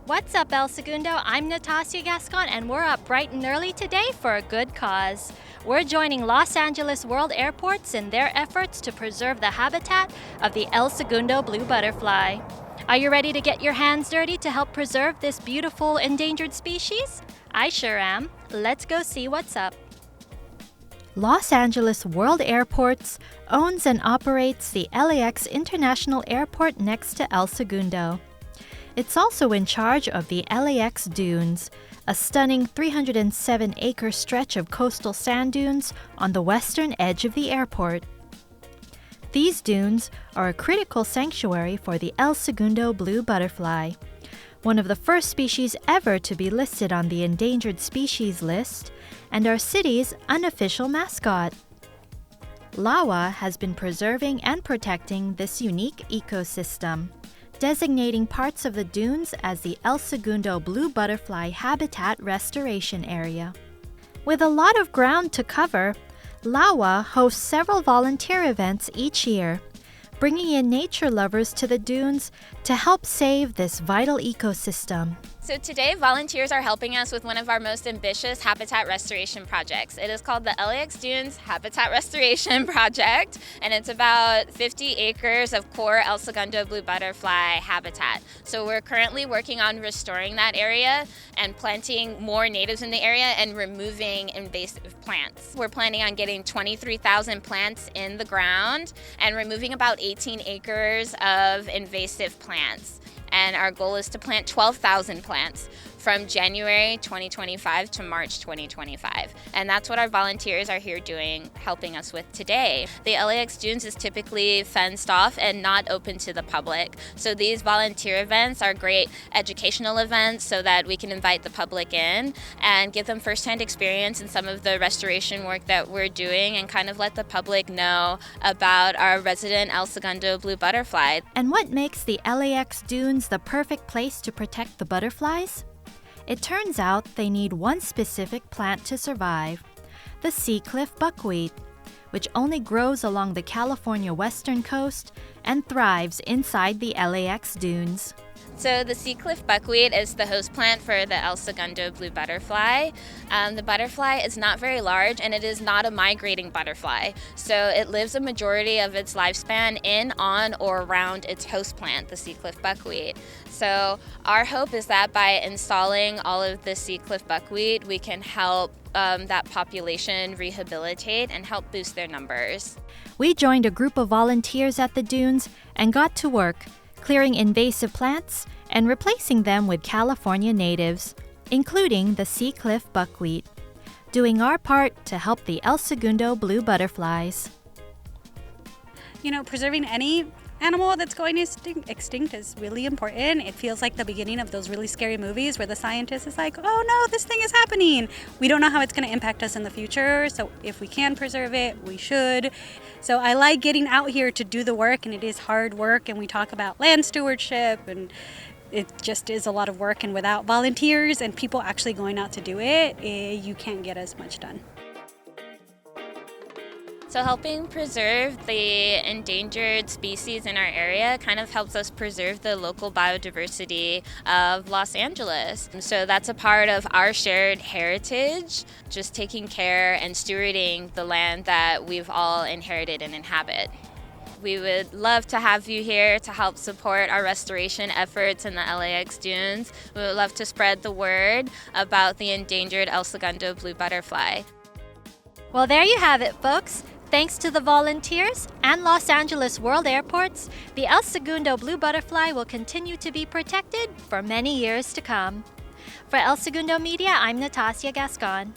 What's up, El Segundo? I'm Natasha Gascon, and we're up bright and early today for a good cause. We're joining Los Angeles World Airports in their efforts to preserve the habitat of the El Segundo blue butterfly. Are you ready to get your hands dirty to help preserve this beautiful endangered species? I sure am. Let's go see what's up. Los Angeles World Airports owns and operates the LAX International Airport next to El Segundo. It's also in charge of the LAX Dunes, a stunning 307-acre stretch of coastal sand dunes on the western edge of the airport. These dunes are a critical sanctuary for the El Segundo blue butterfly, one of the first species ever to be listed on the endangered species list, and our city's unofficial mascot. LAWA has been preserving and protecting this unique ecosystem, designating parts of the dunes as the El Segundo Blue Butterfly Habitat Restoration Area. With a lot of ground to cover, LAWA hosts several volunteer events each year, bringing in nature lovers to the dunes to help save this vital ecosystem. So today, volunteers are helping us with one of our most ambitious habitat restoration projects. It is called the LAX Dunes Habitat Restoration Project, and it's about 50 acres of core El Segundo blue butterfly habitat. So we're currently working on restoring that area and planting more natives in the area and removing invasive plants. We're planning on getting 23,000 plants in the ground and removing about 18 acres of invasive plants. And our goal is to plant 12,000 plants from January 2025 to March 2025. And that's what our volunteers are here doing, helping us with today. The LAX Dunes is typically fenced off and not open to the public. So these volunteer events are great educational events so that we can invite the public in and give them firsthand experience in some of the restoration work that we're doing and kind of let the public know about our resident El Segundo blue butterfly. And what makes the LAX Dunes the perfect place to protect the butterflies? It turns out they need one specific plant to survive, the sea cliff buckwheat, which only grows along the California western coast and thrives inside the LAX Dunes. So the sea cliff buckwheat is the host plant for the El Segundo blue butterfly. The butterfly is not very large and it is not a migrating butterfly. So it lives a majority of its lifespan in, on, or around its host plant, the sea cliff buckwheat. So our hope is that by installing all of the sea cliff buckwheat, we can help that population rehabilitate and help boost their numbers. We joined a group of volunteers at the dunes and got to work clearing invasive plants and replacing them with California natives, including the sea cliff buckwheat, doing our part to help the El Segundo blue butterflies. Preserving any animal that's going extinct is really important. It feels like the beginning of those really scary movies where the scientist is like, oh no, this thing is happening. We don't know how it's going to impact us in the future, so if we can preserve it, we should. So I like getting out here to do the work, and it is hard work, and we talk about land stewardship, and it just is a lot of work, and without volunteers and people actually going out to do it, you can't get as much done. So helping preserve the endangered species in our area kind of helps us preserve the local biodiversity of Los Angeles. So that's a part of our shared heritage, just taking care and stewarding the land that we've all inherited and inhabit. We would love to have you here to help support our restoration efforts in the LAX Dunes. We would love to spread the word about the endangered El Segundo blue butterfly. Well, there you have it, folks. Thanks to the volunteers and Los Angeles World Airports, the El Segundo blue butterfly will continue to be protected for many years to come. For El Segundo Media, I'm Natasha Gascon.